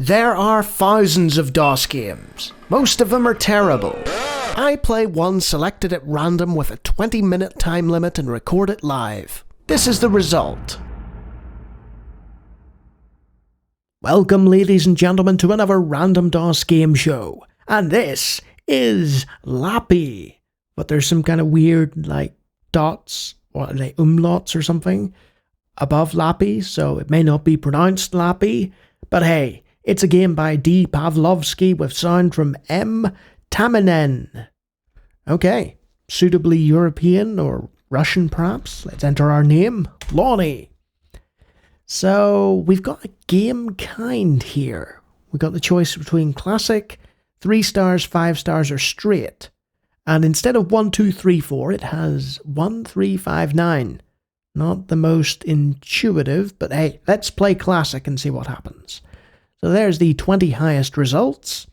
There are thousands of DOS games. Most of them are terrible. I play one selected at random with a 20-minute time limit and record it live. This is the result. Welcome, ladies and gentlemen, to another random DOS game show. And this is Lapi. But there's some kind of weird, dots, or umlauts or something above Lapi, so it may not be pronounced Lapi. But hey, it's a game by D. Pavlovsky with sound from M. Taminen. Okay, suitably European or Russian perhaps. Let's enter our name, Lawnie. So we've got a game kind here. We've got the choice between classic, 3 stars, 5 stars, or straight. And instead of 1, 2, 3, 4, it has 1, 3, 5, 9. Not the most intuitive, but hey, let's play classic and see what happens. So there's the 20 highest results.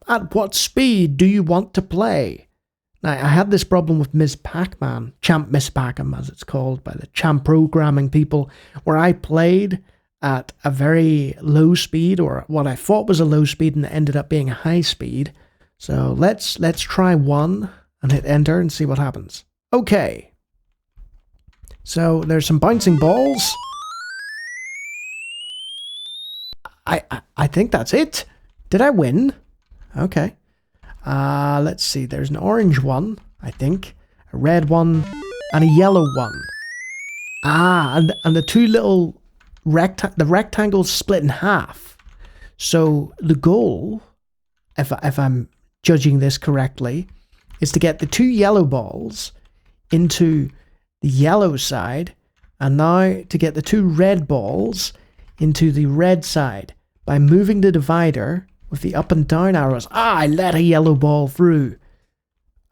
At what speed do you want to play? Now, I had this problem with Ms. Pac-Man, Champ Miss Pac-Man as it's called by the Champ programming people, where I played at a very low speed, or what I thought was a low speed, and it ended up being a high speed. So let's try 1 and hit enter and see what happens. Okay. So there's some bouncing balls. I think that's it. Did I win? Okay. Let's see. There's an orange one, I think, a red one, and a yellow one. And the two little the rectangles split in half. So the goal, if I'm judging this correctly, is to get the 2 yellow balls into the yellow side, and now to get the 2 red balls into the red side by moving the divider with the up and down arrows. I let a yellow ball through.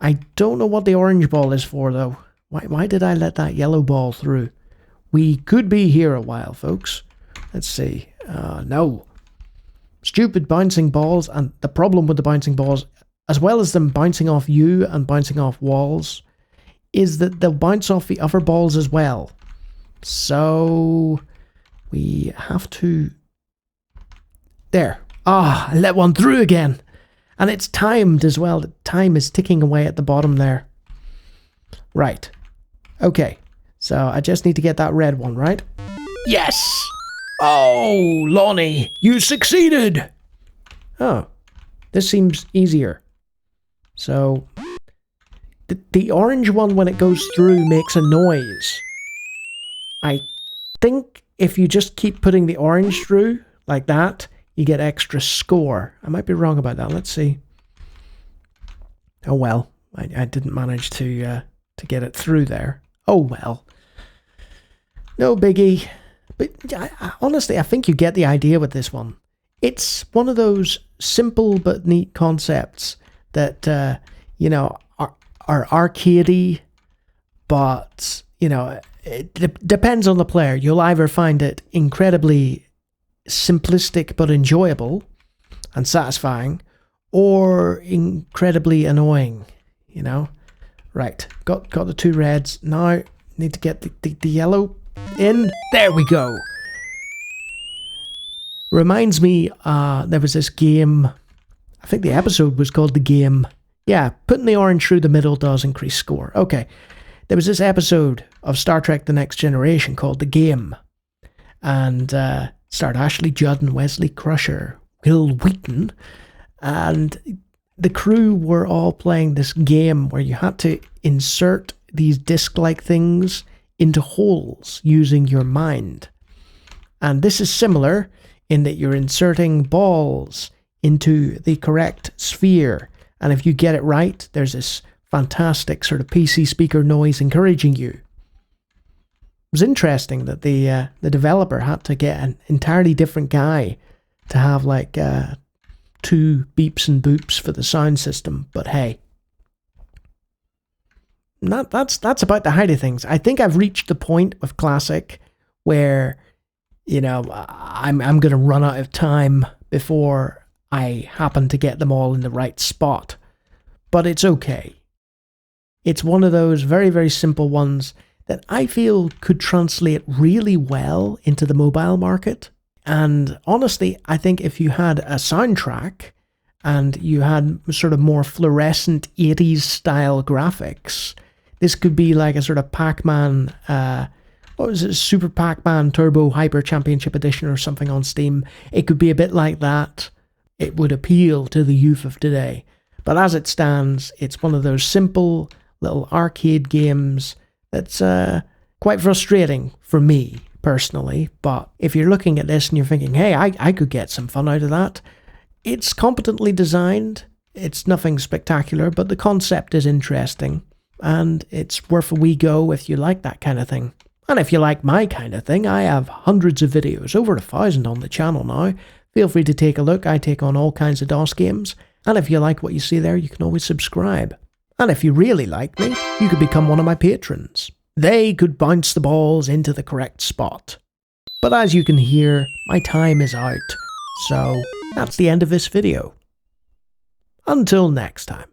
I don't know what the orange ball is for, though. Why did I let that yellow ball through? We could be here a while, folks. Let's see. No. Stupid bouncing balls, and the problem with the bouncing balls, as well as them bouncing off you and bouncing off walls, is that they'll bounce off the other balls as well. So we have to... There. I let one through again. And it's timed as well. The time is ticking away at the bottom there. Right. Okay. So I just need to get that red one, right? Yes! Oh, Lawnie, you succeeded! Oh, this seems easier. So, the orange one, when it goes through, makes a noise. I think if you just keep putting the orange through, like that, you get extra score. I might be wrong about that. Let's see. Oh well, I didn't manage to get it through there. Oh well. No biggie. But honestly, I think you get the idea with this one. It's one of those simple but neat concepts that, are arcadey, but, it depends on the player. You'll either find it incredibly simplistic but enjoyable and satisfying, or incredibly annoying, Right, got the 2 reds. Now need to get the yellow in. There we go. Reminds me, there was this game, I think the episode was called The Game. Yeah, putting the orange through the middle does increase score. Okay, there was this episode of Star Trek The Next Generation called The Game, and starred Ashley Judd and Wesley Crusher, Will Wheaton, and the crew were all playing this game where you had to insert these disc-like things into holes using your mind. And this is similar in that you're inserting balls into the correct sphere, and if you get it right, there's this fantastic sort of PC speaker noise encouraging you. It was interesting that the developer had to get an entirely different guy to have 2 beeps and boops for the sound system, but hey. That's about the height of things. I think I've reached the point with Classic where, I'm going to run out of time before I happen to get them all in the right spot. But it's okay. It's one of those very, very simple ones that I feel could translate really well into the mobile market. And honestly, I think if you had a soundtrack and you had sort of more fluorescent 80s style graphics, this could be like a sort of Pac-Man, what was it, Super Pac-Man Turbo Hyper Championship Edition or something on Steam. It could be a bit like that. It would appeal to the youth of today. But as it stands, it's one of those simple little arcade games that's quite frustrating for me personally. But if you're looking at this and you're thinking, hey, I could get some fun out of that, it's competently designed. It's nothing spectacular, but the concept is interesting. And it's worth a wee go if you like that kind of thing. And if you like my kind of thing, I have hundreds of videos, over 1,000 on the channel now. Feel free to take a look. I take on all kinds of DOS games. And if you like what you see there, you can always subscribe. And if you really like me, you could become one of my patrons. They could bounce the balls into the correct spot. But as you can hear, my time is out. So that's the end of this video. Until next time.